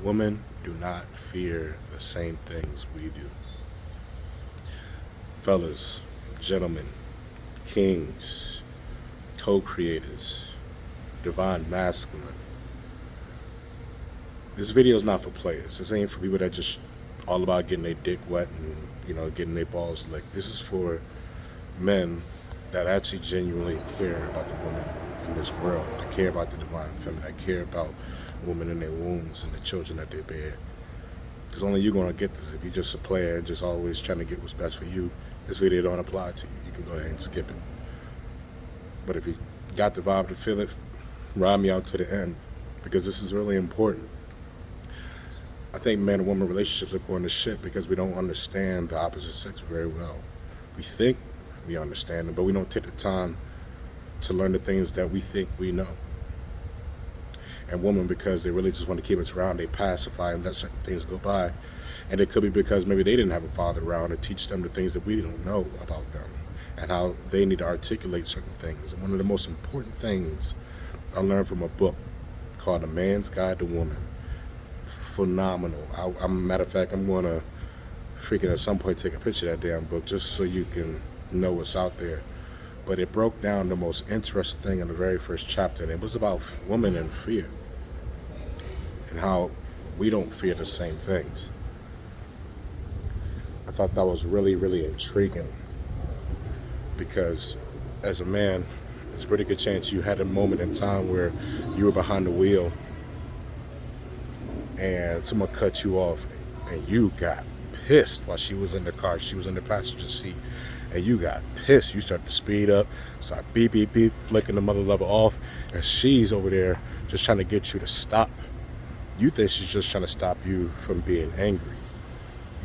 Women do not fear the same things we do. Fellas, gentlemen, kings, co-creators, divine masculine. This video is not for players. This ain't for people that just all about getting their dick wet and, getting their balls licked. This is for men that actually genuinely care about the women in this world, that care about the divine feminine, that care about women in their wombs and the children that they bear. Because only you're going to get this. If you're just a player and just always trying to get what's best for you, this video don't apply to you. You can go ahead and skip it. But if you got the vibe to feel it, ride me out to the end, because this is really important. I think man and woman relationships are going to shit because we don't understand the opposite sex very well. We think we understand them, but we don't take the time to learn the things that we think we know. And women, because they really just want to keep us around, they pacify and let certain things go by. And it could be because maybe they didn't have a father around to teach them the things that we don't know about them and how they need to articulate certain things. And one of the most important things I learned from a book called A Man's Guide to Woman. Phenomenal. Matter of fact, I'm going to freaking at some point take a picture of that damn book just so you can know what's out there. But it broke down the most interesting thing in the very first chapter, and it was about women and fear and how we don't fear the same things. I thought that was really, really intriguing, because as a man, it's a pretty good chance you had a moment in time where you were behind the wheel and someone cut you off and you got pissed while she was in the car. She was in the passenger seat and you got pissed. You started to speed up, start beep, beep, beep, flicking the mother lover off, and she's over there just trying to get you to stop. You think she's just trying to stop you from being angry.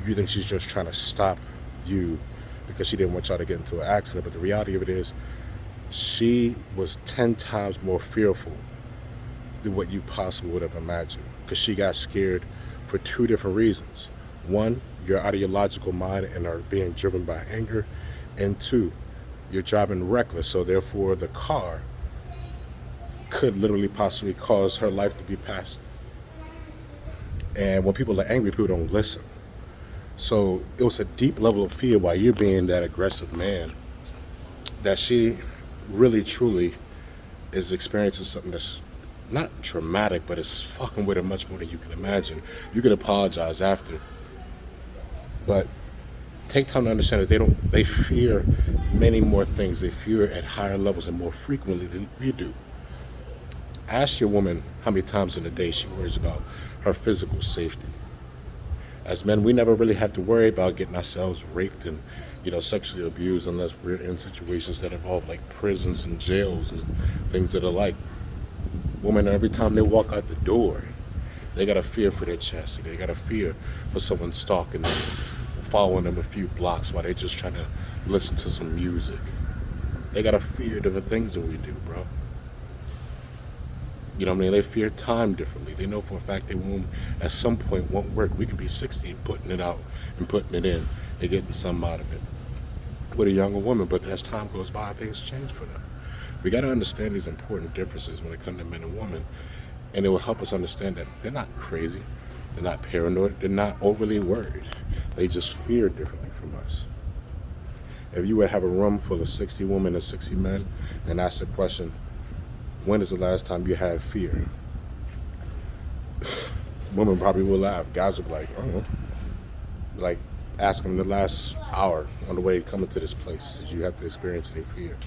You think she's just trying to stop you because she didn't want y'all to get into an accident. But the reality of it is, she was 10 times more fearful than what you possibly would have imagined, because she got scared for two different reasons. One, you're out of your logical mind and are being driven by anger. And two, you're driving reckless, so therefore the car could literally possibly cause her life to be passed. And when people are angry, people don't listen. So it was a deep level of fear while you're being that aggressive man, that she really truly is experiencing something that's not traumatic, but it's fucking with her much more than you can imagine. You can apologize after, but take time to understand that they fear many more things. They fear at higher levels and more frequently than we do. Ask your woman how many times in a day she worries about her physical safety. As men, we never really have to worry about getting ourselves raped and, sexually abused, unless we're in situations that involve like prisons and jails and things that are like. Women, every time they walk out the door, they got a fear for their chastity. They got a fear for someone stalking them, following them a few blocks while they're just trying to listen to some music. They got a fear of the things that we do, bro. You know what I mean? They fear time differently. They know for a fact their womb at some point won't work. We can be 60 and putting it out and putting it in and getting something out of it with a younger woman. But as time goes by, things change for them. We got to understand these important differences when it comes to men and women, and it will help us understand that they're not crazy, they're not paranoid, they're not overly worried. They just fear differently from us. If you would have a room full of 60 women and 60 men and ask the question, when is the last time you had fear? Women probably will laugh. Guys will be like, oh. Like, ask them the last hour on the way coming to this place, did you have to experience any fear?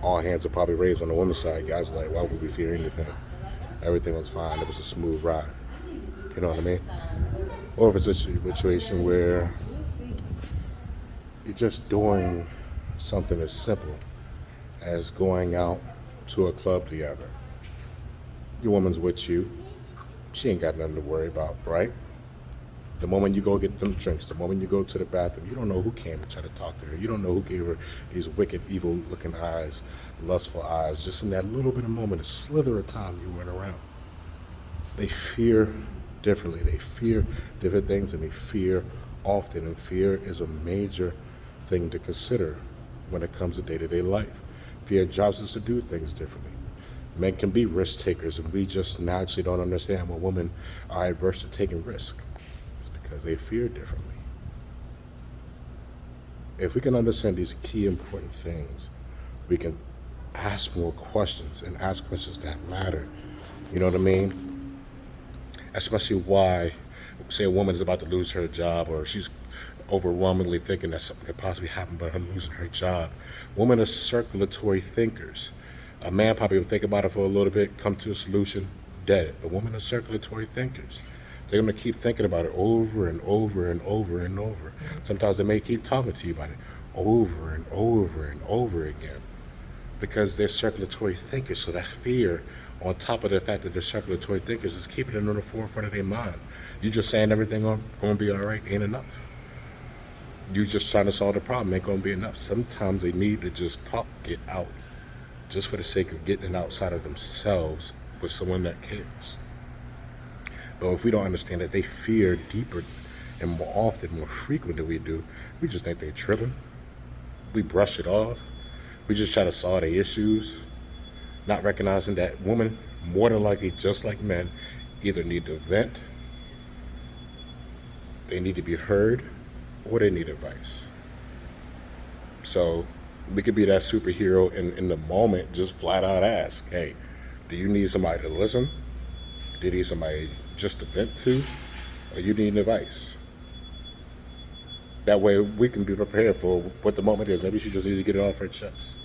All hands are probably raised on the woman's side. Guys are like, why would we fear anything? Everything was fine. It was a smooth ride. You know what I mean? Or if it's a situation where you're just doing something as simple as going out to a club together. Your woman's with you. She ain't got nothing to worry about, right? The moment you go get them drinks, the moment you go to the bathroom, you don't know who came and tried to talk to her. You don't know who gave her these wicked, evil-looking eyes, lustful eyes. Just in that little bit of moment, a slither of time you went around. They fear differently. They fear different things, and they fear often. And fear is a major thing to consider when it comes to day-to-day life. Fear drives us to do things differently. Men can be risk takers, and we just naturally don't understand why women are adverse to taking risk. It's because they fear differently. If we can understand these key important things, we can ask more questions and ask questions that matter. You know what I mean? Especially why, say a woman is about to lose her job, or she's overwhelmingly thinking that something could possibly happen about her losing her job. Women are circulatory thinkers. A man probably will think about it for a little bit, come to a solution, dead. But women are circulatory thinkers. They're going to keep thinking about it over and over and over and over. Sometimes they may keep talking to you about it over and over and over again, because they're circulatory thinkers. So that fear, on top of the fact that they're circulatory thinkers, is keeping it on the forefront of their mind. You just saying everything going to be all right ain't enough. You just trying to solve the problem ain't going to be enough. Sometimes they need to just talk, get out, just for the sake of getting outside of themselves with someone that cares. But if we don't understand that they fear deeper and more often, more frequent than we do, we just think they're tripping. We brush it off. We just try to solve their issues, not recognizing that women, more than likely, just like men, either need to vent, they need to be heard, or they need advice. So we could be that superhero in the moment, just flat out ask, hey, do you need somebody to listen? Do you need somebody just to vent to? Or you need advice? That way we can be prepared for what the moment is. Maybe she just needs to get it off her chest.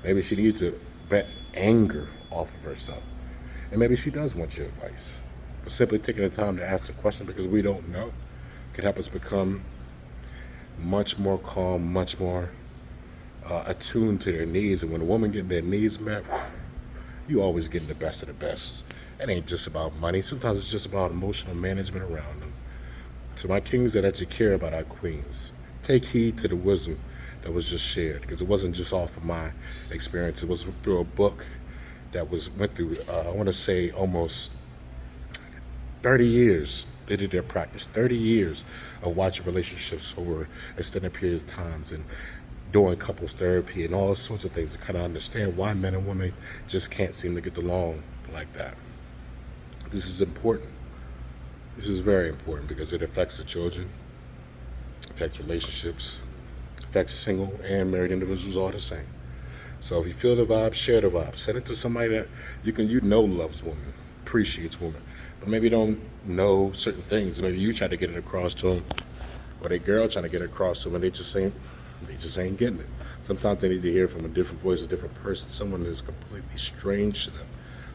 Maybe she needs to vent anger off of herself. And maybe she does want your advice. But simply taking the time to ask the question because we don't know can help us become much more calm, much more attuned to their needs. And when a woman getting their needs met, you always getting the best of the best. It ain't just about money. Sometimes it's just about emotional management around them. To my kings that actually care about our queens, take heed to the wisdom that was just shared, because it wasn't just off of my experience. It was through a book that went through, I want to say, almost 30 years. They did their practice, 30 years of watching relationships over extended periods of times and doing couples therapy and all sorts of things to kind of understand why men and women just can't seem to get along like that. This is important. This is very important because it affects the children, affects relationships, affects single and married individuals all the same. So if you feel the vibe, share the vibe. Send it to somebody that you know loves women, appreciates women, but maybe don't know certain things. Maybe you try to get it across to them, or they girl trying to get it across to them, and they just ain't getting it. Sometimes they need to hear from a different voice, a different person, someone that is completely strange to them,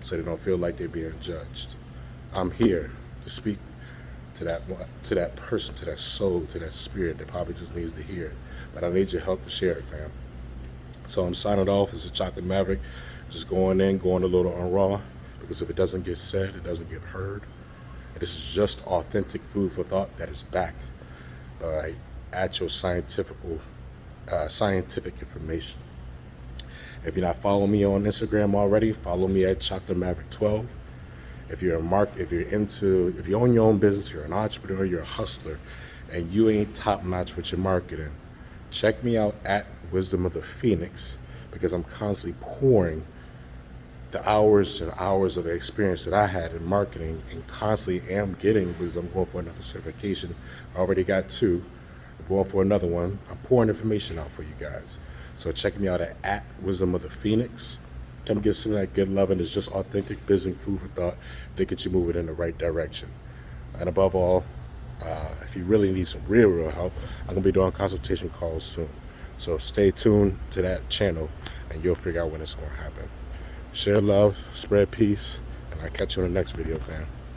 so they don't feel like they're being judged. I'm here to speak to that person, to that soul, to that spirit that probably just needs to hear it. But I need your help to share it, fam. So I'm signing off. This is Chocolate Maverick. Just going a little on raw, because if it doesn't get said, it doesn't get heard. And this is just authentic food for thought that is backed by actual scientific information. If you're not following me on Instagram already, follow me at Chocolate Maverick 12. If you own your own business, you're an entrepreneur, you're a hustler, and you ain't top notch with your marketing, check me out at Wisdom of the Phoenix, because I'm constantly pouring the hours and hours of the experience that I had in marketing, and constantly am getting, because I'm going for another certification. I already got 2. I'm going for another one. I'm pouring information out for you guys. So check me out at Wisdom of the Phoenix. Come get some of that good loving. It's just authentic business food for thought to get you moving in the right direction. And above all, if you really need some real help, I'm going to be doing consultation calls soon. So stay tuned to that channel and you'll figure out when it's going to happen. Share love, spread peace, and I'll catch you in the next video, fam.